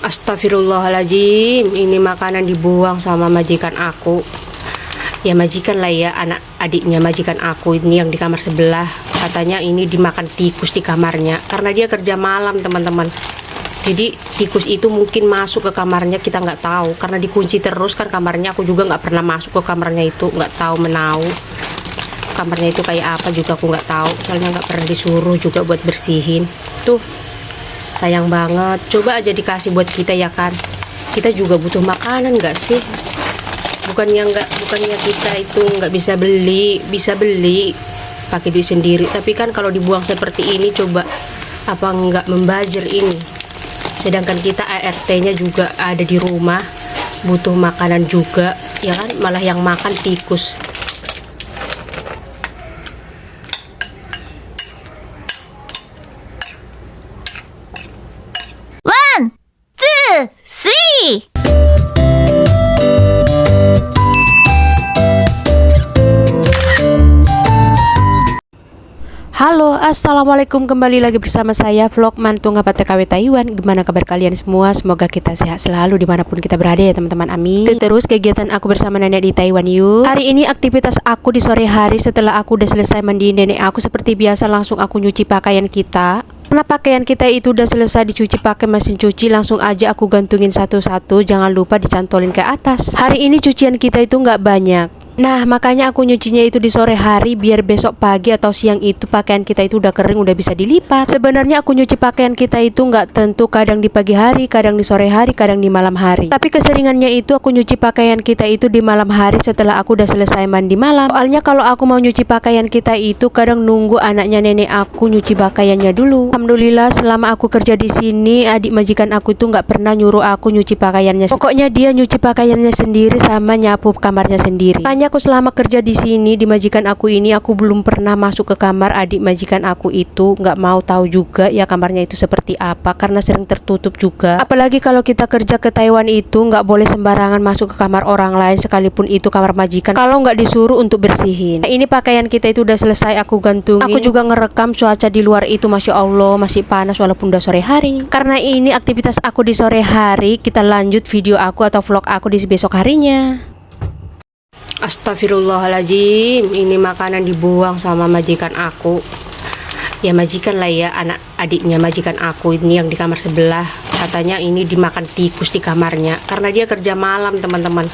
Astagfirullahaladzim, ini makanan dibuang sama majikan aku. Ya majikan lah ya, anak adiknya majikan aku ini yang di kamar sebelah. Katanya ini dimakan tikus di kamarnya, karena dia kerja malam teman-teman. Jadi tikus itu mungkin masuk ke kamarnya, kita nggak tahu, karena dikunci terus kan kamarnya. Aku juga nggak pernah masuk ke kamarnya itu, nggak tahu menau. Kamarnya itu kayak apa juga aku nggak tahu, soalnya nggak pernah disuruh juga buat bersihin. Tuh, sayang banget. Coba aja dikasih buat kita ya kan. Kita juga butuh makanan nggak sih? Bukannya kita itu nggak bisa beli pakai duit sendiri. Tapi kan kalau dibuang seperti ini, coba apa nggak membazir ini. Sedangkan kita ART-nya juga ada di rumah, butuh makanan juga, ya kan? Malah yang makan tikus. One, two, three. Halo, assalamualaikum, kembali lagi bersama saya vlog mantu ngapa TKW Taiwan. Gimana kabar kalian semua? Semoga kita sehat selalu dimanapun kita berada ya teman-teman, amin. Terus kegiatan aku bersama nenek di Taiwan yuk. Hari ini aktivitas aku di sore hari setelah aku udah selesai mandiin nenek aku, seperti biasa langsung aku nyuci pakaian kita. Karena pakaian kita itu udah selesai dicuci pakai mesin cuci, langsung aja aku gantungin satu-satu, jangan lupa dicantolin ke atas. Hari ini cucian kita itu nggak banyak. Nah, makanya aku nyucinya itu di sore hari biar besok pagi atau siang itu pakaian kita itu udah kering, udah bisa dilipat. Sebenarnya aku nyuci pakaian kita itu nggak tentu, kadang di pagi hari, kadang di sore hari, kadang di malam hari. Tapi keseringannya itu aku nyuci pakaian kita itu di malam hari setelah aku udah selesai mandi malam. Soalnya kalau aku mau nyuci pakaian kita itu kadang nunggu anaknya nenek aku nyuci pakaiannya dulu. Alhamdulillah selama aku kerja di sini, adik majikan aku itu nggak pernah nyuruh aku nyuci pakaiannya. Pokoknya dia nyuci pakaiannya sendiri sama nyapu kamarnya sendiri. Aku selama kerja di sini di majikan aku ini, aku belum pernah masuk ke kamar adik majikan aku itu, nggak mau tahu juga ya kamarnya itu seperti apa karena sering tertutup juga. Apalagi kalau kita kerja ke Taiwan itu nggak boleh sembarangan masuk ke kamar orang lain sekalipun itu kamar majikan kalau nggak disuruh untuk bersihin. Nah, ini pakaian kita itu udah selesai aku gantungin. Aku juga ngerekam cuaca di luar itu, masya Allah masih panas walaupun udah sore hari. Karena ini aktivitas aku di sore hari, kita lanjut video aku atau vlog aku di besok harinya. Astagfirullahaladzim, ini makanan dibuang sama majikan aku. Ya majikan lah ya, anak adiknya majikan aku ini yang di kamar sebelah. Katanya ini dimakan tikus di kamarnya, karena dia kerja malam teman-teman.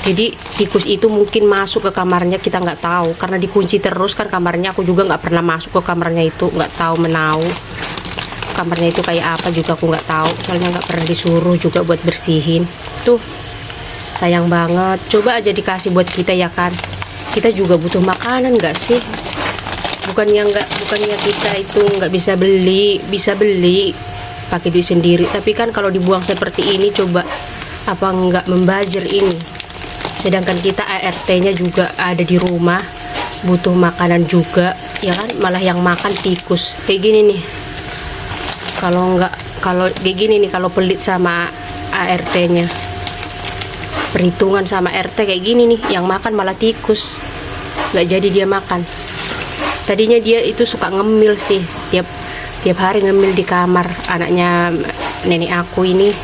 Jadi tikus itu mungkin masuk ke kamarnya, kita nggak tahu, karena dikunci terus kan kamarnya. Aku juga nggak pernah masuk ke kamarnya itu, nggak tahu menau. Kamarnya itu kayak apa juga aku nggak tahu, soalnya nggak pernah disuruh juga buat bersihin. Tuh, sayang banget. Coba aja dikasih buat kita ya kan. Kita juga butuh makanan nggak sih? Bukannya kita itu nggak bisa beli pakai duit sendiri. Tapi kan kalau dibuang seperti ini, coba apa nggak membazir ini. Sedangkan kita ART-nya juga ada di rumah, butuh makanan juga, ya kan? Malah yang makan tikus. Kayak gini nih. Kalau kayak gini nih, kalau pelit sama ART-nya, perhitungan sama RT kayak gini nih, yang makan malah tikus, nggak jadi dia makan. Tadinya dia itu suka ngemil sih, tiap hari ngemil di kamar anaknya nenek aku ini.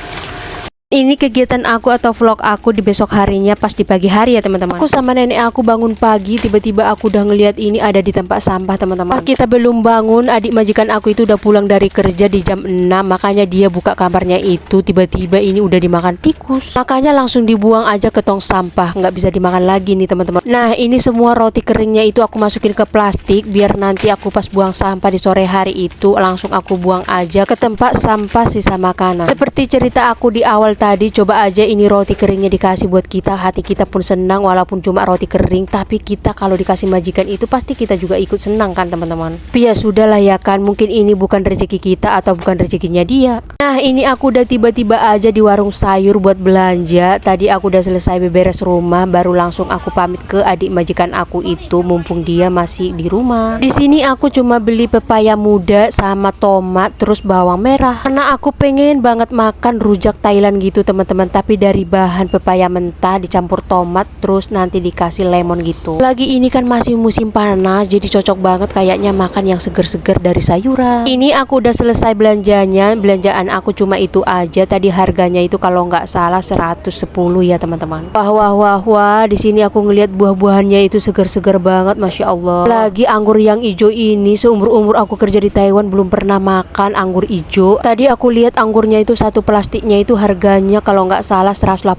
Ini kegiatan aku atau vlog aku di besok harinya pas di pagi hari ya teman-teman. Aku sama nenek aku bangun pagi, tiba-tiba aku udah ngeliat ini ada di tempat sampah teman-teman. Pas kita belum bangun, adik majikan aku itu udah pulang dari kerja di jam 6, makanya dia buka kamarnya itu, tiba-tiba ini udah dimakan tikus. Makanya langsung dibuang aja ke tong sampah, nggak bisa dimakan lagi nih teman-teman. Nah, ini semua roti keringnya itu aku masukin ke plastik biar nanti aku pas buang sampah di sore hari itu langsung aku buang aja ke tempat sampah sisa makanan. Seperti cerita aku di awal tadi, coba aja ini roti keringnya dikasih buat kita, hati kita pun senang walaupun cuma roti kering, tapi kita kalau dikasih majikan itu pasti kita juga ikut senang kan teman-teman. Tapi ya sudahlah ya kan, mungkin ini bukan rezeki kita atau bukan rezekinya dia. Nah, ini aku udah tiba-tiba aja di warung sayur buat belanja. Tadi aku udah selesai beberes rumah, baru langsung aku pamit ke adik majikan aku itu mumpung dia masih di rumah. Di sini aku cuma beli pepaya muda sama tomat terus bawang merah karena aku pengen banget makan rujak Thailand gitu gitu teman-teman, tapi dari bahan pepaya mentah dicampur tomat terus nanti dikasih lemon gitu. Lagi ini kan masih musim panas, jadi cocok banget kayaknya makan yang seger-seger dari sayuran. Ini aku udah selesai belanjanya. Belanjaan aku cuma itu aja. Tadi harganya itu kalau nggak salah 110 ya teman-teman. Wah, di sini aku ngelihat buah-buahannya itu seger-seger banget, masya Allah. Lagi anggur yang hijau ini, seumur-umur aku kerja di Taiwan belum pernah makan anggur hijau. Tadi aku lihat anggurnya itu satu plastiknya itu harganya kalau nggak salah 180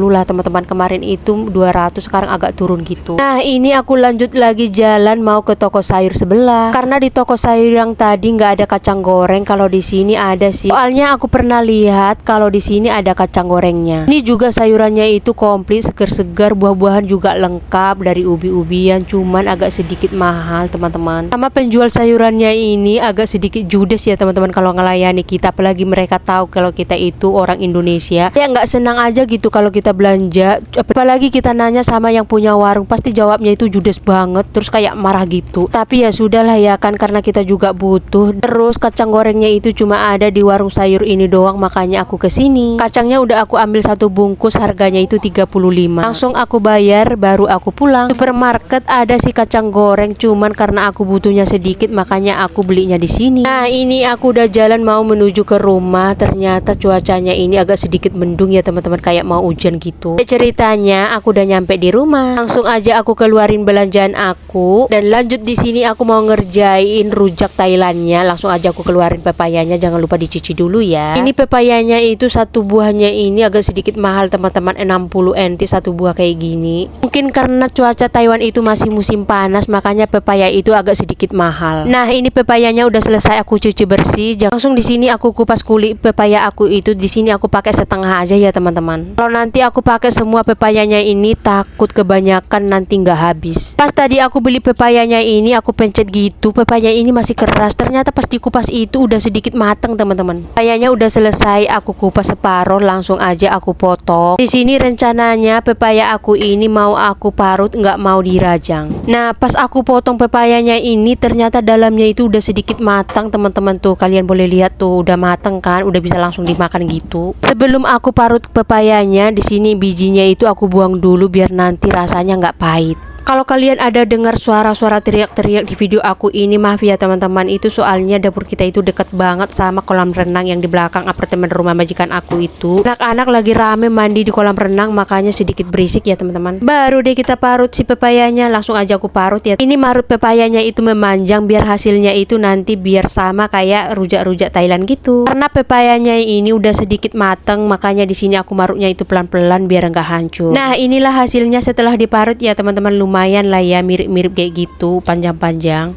lah teman-teman. Kemarin itu 200, sekarang agak turun gitu. Nah ini aku lanjut lagi jalan mau ke toko sayur sebelah, karena di toko sayur yang tadi nggak ada kacang goreng. Kalau di sini ada sih, soalnya aku pernah lihat kalau di sini ada kacang gorengnya. Ini juga sayurannya itu komplit, segar-segar, buah-buahan juga lengkap, dari ubi-ubian, cuman agak sedikit mahal teman-teman. Sama penjual sayurannya ini agak sedikit judes ya teman-teman kalau ngelayani kita, apalagi mereka tahu kalau kita itu orang Indonesia. Ya nggak senang aja gitu kalau kita belanja, apalagi kita nanya sama yang punya warung, pasti jawabnya itu judes banget, terus kayak marah gitu. Tapi ya sudahlah ya kan, karena kita juga butuh. Terus kacang gorengnya itu cuma ada di warung sayur ini doang, makanya aku kesini. Kacangnya udah aku ambil satu bungkus, harganya itu 35. Langsung aku bayar baru aku pulang. Supermarket ada sih kacang goreng, cuman karena aku butuhnya sedikit makanya aku belinya di sini. Nah ini aku udah jalan mau menuju ke rumah. Ternyata cuacanya ini agak sedikit mendung ya teman-teman, kayak mau hujan gitu. Ceritanya aku udah nyampe di rumah, langsung aja aku keluarin belanjaan aku dan lanjut di sini aku mau ngerjain rujak Thailandnya. Langsung aja aku keluarin pepayanya, jangan lupa dicuci dulu ya. Ini pepayanya itu satu buahnya ini agak sedikit mahal teman-teman, 60 NT satu buah kayak gini. Mungkin karena cuaca Taiwan itu masih musim panas, makanya pepaya itu agak sedikit mahal. Nah ini pepayanya udah selesai aku cuci bersih. Langsung di sini aku kupas kulit pepaya aku itu. Di sini aku pakai setengah aja ya teman-teman. Kalau nanti aku pakai semua pepayanya ini takut kebanyakan nanti nggak habis. Pas tadi aku beli pepayanya ini aku pencet gitu, pepaya ini masih keras. Ternyata pas dikupas itu udah sedikit matang teman-teman. Pepayanya udah selesai aku kupas separuh, langsung aja aku potong. Di sini rencananya pepaya aku ini mau aku parut, nggak mau dirajang. Nah pas aku potong pepayanya ini ternyata dalamnya itu udah sedikit matang teman-teman. Tuh kalian boleh lihat tuh udah matang kan, udah bisa langsung dimakan gitu. Sebelum aku parut pepayanya, di sini bijinya itu aku buang dulu biar nanti rasanya nggak pahit. Kalau kalian ada dengar suara-suara teriak-teriak di video aku ini, maaf ya teman-teman, itu soalnya dapur kita itu dekat banget sama kolam renang yang di belakang apartemen rumah majikan aku itu. Anak-anak lagi rame mandi di kolam renang, makanya sedikit berisik ya teman-teman. Baru deh kita parut si pepayanya, langsung aja aku parut ya. Ini marut pepayanya itu memanjang biar hasilnya itu nanti biar sama kayak rujak-rujak Thailand gitu. Karena pepayanya ini udah sedikit mateng, makanya di sini aku marutnya itu pelan-pelan biar enggak hancur. Nah inilah hasilnya setelah diparut ya teman-teman. Lumayan lah ya, mirip-mirip kayak gitu, panjang-panjang.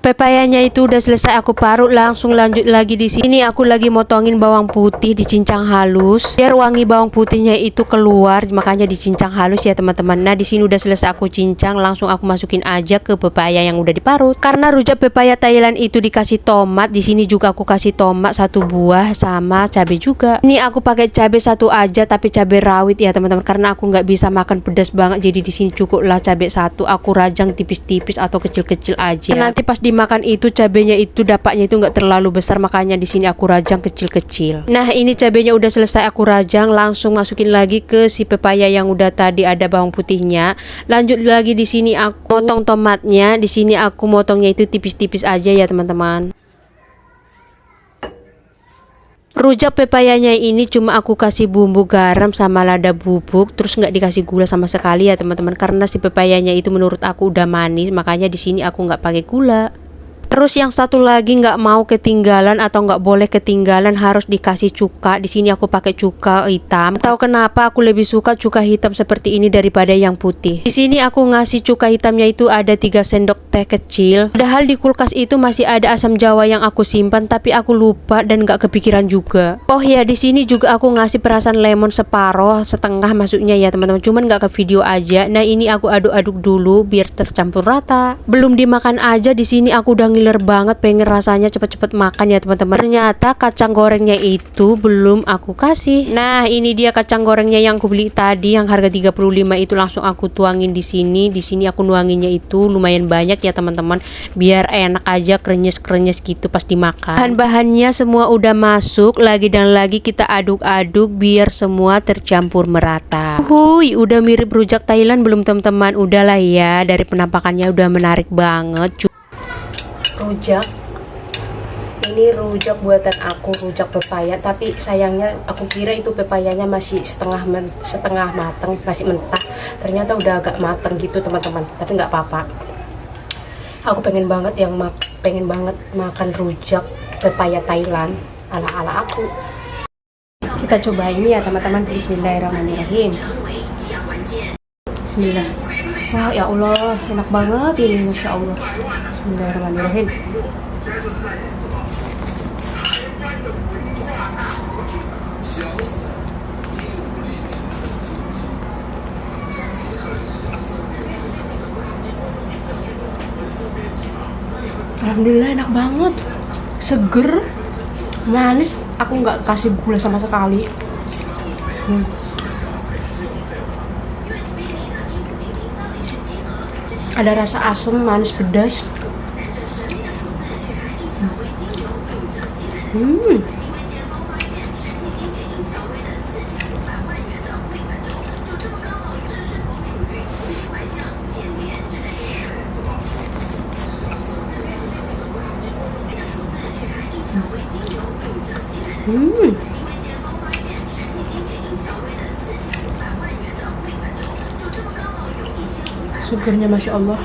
Pepayanya itu udah selesai aku parut, langsung lanjut lagi di sini aku lagi motongin bawang putih, dicincang halus biar wangi bawang putihnya itu keluar, makanya dicincang halus ya teman-teman. Nah di sini udah selesai aku cincang, langsung aku masukin aja ke pepaya yang udah diparut. Karena rujak pepaya Thailand itu dikasih tomat, di sini juga aku kasih tomat satu buah sama cabai juga. Ini aku pakai cabai satu aja tapi cabai rawit ya teman-teman, karena aku nggak bisa makan pedas banget, jadi di sini cukuplah cabai satu. Aku rajang tipis-tipis atau kecil-kecil aja. Nanti pas dimakan itu cabenya itu dapatnya itu nggak terlalu besar, makanya di sini aku rajang kecil-kecil. Nah ini cabenya udah selesai aku rajang, langsung masukin lagi ke si pepaya yang udah tadi ada bawang putihnya. Lanjut lagi di sini aku potong tomatnya. Di sini aku motongnya itu tipis-tipis aja ya teman-teman. Rujak pepayanya ini cuma aku kasih bumbu garam sama lada bubuk, terus nggak dikasih gula sama sekali ya teman-teman, karena si pepayanya itu menurut aku udah manis, makanya di sini aku nggak pakai gula. Terus yang satu lagi nggak mau ketinggalan atau nggak boleh ketinggalan, harus dikasih cuka. Di sini aku pakai cuka hitam. Tahu kenapa aku lebih suka cuka hitam seperti ini daripada yang putih? Di sini aku ngasih cuka hitamnya itu ada 3 sendok teh kecil. Padahal di kulkas itu masih ada asam jawa yang aku simpan, tapi aku lupa dan nggak kepikiran juga. Oh ya di sini juga aku ngasih perasan lemon separoh, setengah maksudnya ya teman-teman. Cuman nggak ke video aja. Nah ini aku aduk-aduk dulu biar tercampur rata. Belum dimakan aja di sini aku udah ngiler banget, pengen rasanya cepet-cepet makan ya teman-teman. Ternyata kacang gorengnya itu belum aku kasih. Nah, ini dia kacang gorengnya yang aku beli tadi yang harga 35 itu, langsung aku tuangin di sini. Di sini aku nuanginnya itu lumayan banyak ya teman-teman, biar enak aja, krenyes-krenyes gitu pas dimakan. Bahan-bahannya semua udah masuk, lagi dan lagi kita aduk-aduk biar semua tercampur merata. Huy, udah mirip rujak Thailand belum teman-teman? Udahlah ya, dari penampakannya udah menarik banget. Rujak, ini rujak buatan aku, rujak pepaya, tapi sayangnya aku kira itu pepayanya masih setengah matang, masih mentah. Ternyata udah agak matang gitu teman-teman, tapi nggak apa-apa. Aku pengen banget makan rujak pepaya Thailand ala aku. Kita coba ini ya teman-teman. Bismillahirrahmanirrahim. Bismillah. Wah ya Allah, enak banget ini, Masya Allah. Bismillahirrahmanirrahim. Alhamdulillah enak banget, seger, manis. Aku nggak kasih gula sama sekali. Ada rasa asam, manis, pedas. Segernya Masya Allah.